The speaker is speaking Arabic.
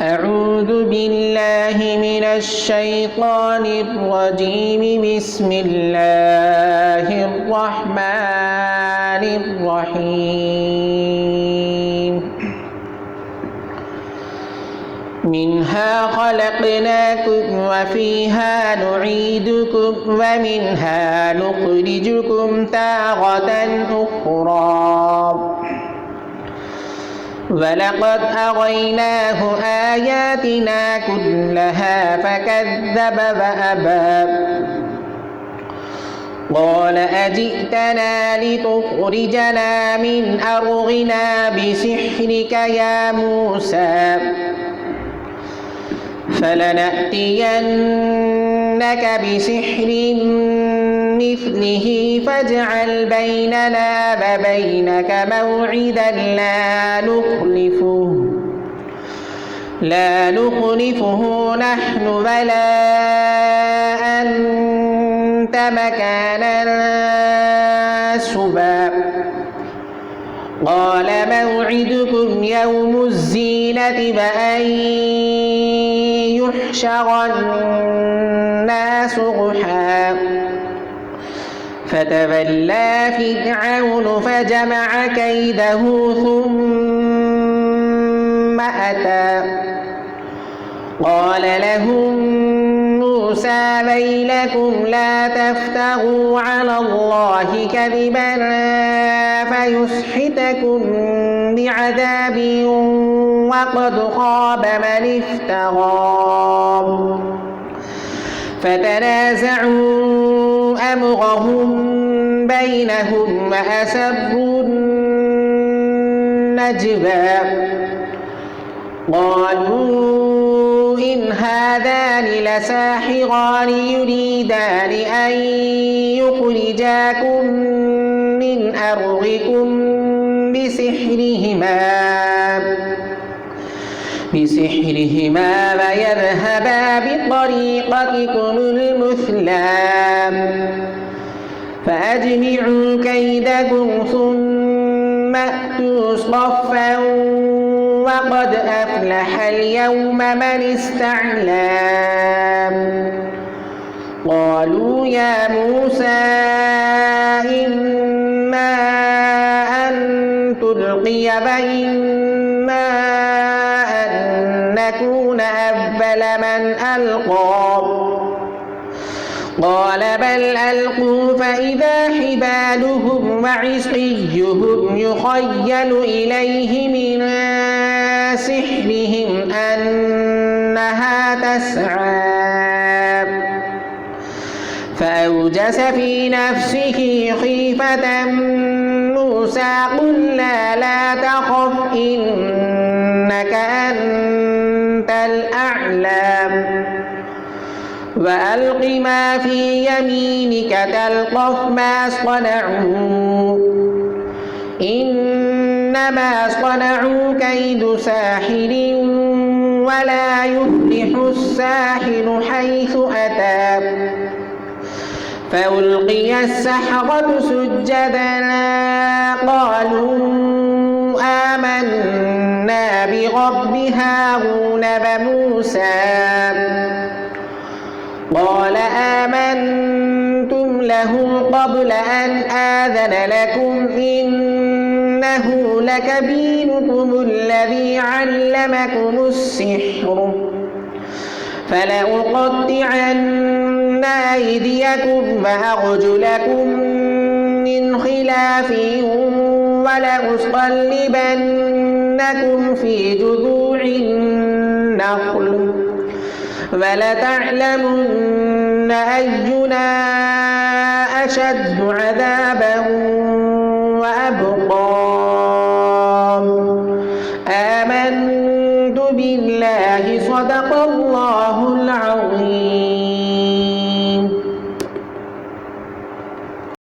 أعوذ بالله من الشيطان الرجيم. بسم الله الرحمن الرحيم. منها خلقناكم وفيها نعيدكم ومنها نخرجكم تارة أخرى. ولقد أريناه آياتنا كلها فكذب وأبى. قال أجئتنا لتخرجنا من أرضنا بسحرك يا موسى فلنأتينك بسحر مثله فاجعل بيننا وبينك موعدا لا نخلفه نحن ولا أنت مكانا سوى. قال موعدكم يوم الزينة وأن يحشر الناس ضحى. فتولى فرعون فجمع كيده ثم أتى. قال لهم موسى ويلكم لا تفتروا على الله كذبا فيسحتكم بعذاب وقد خاب من افترى. فتنازعوا أمرهم بينهم وأسروا النجوى. قالوا إن هذان لساحران يريدان أن يخرجاكم من أرضكم بسحرهما ويذهبا بطريقتكم المثلى. فأجمعوا كيدكم ثم أتوا صفا وقد أفلح اليوم من استعلى. قالوا يا موسى إما أن تلقي وإما أن نكون أول من ألقى. قال بل ألقوا فإذا حبالهم وعصيهم يخيل إليه من سحرهم أنها تسعى. فأوجس في نفسه خيفة موسى قلنا لا تخف إنك أنت الأعلى وألق ما في يمينك تلقف ما صنعوا إنما صنعوا كيد ساحر ولا يفلح الساحر حيث أتى. فألقي السحرة سجدا قالوا آمنا برب هارون وموسى. قال آمنتم له قبل أن آذن لكم إنه لكبيركم الذي علمكم السحر فلأقطعن أيديكم وأرجلكم من خلاف ولأصلبنكم في جذوع النخل ولتعلمن أينا أشد عذابا وأبقى.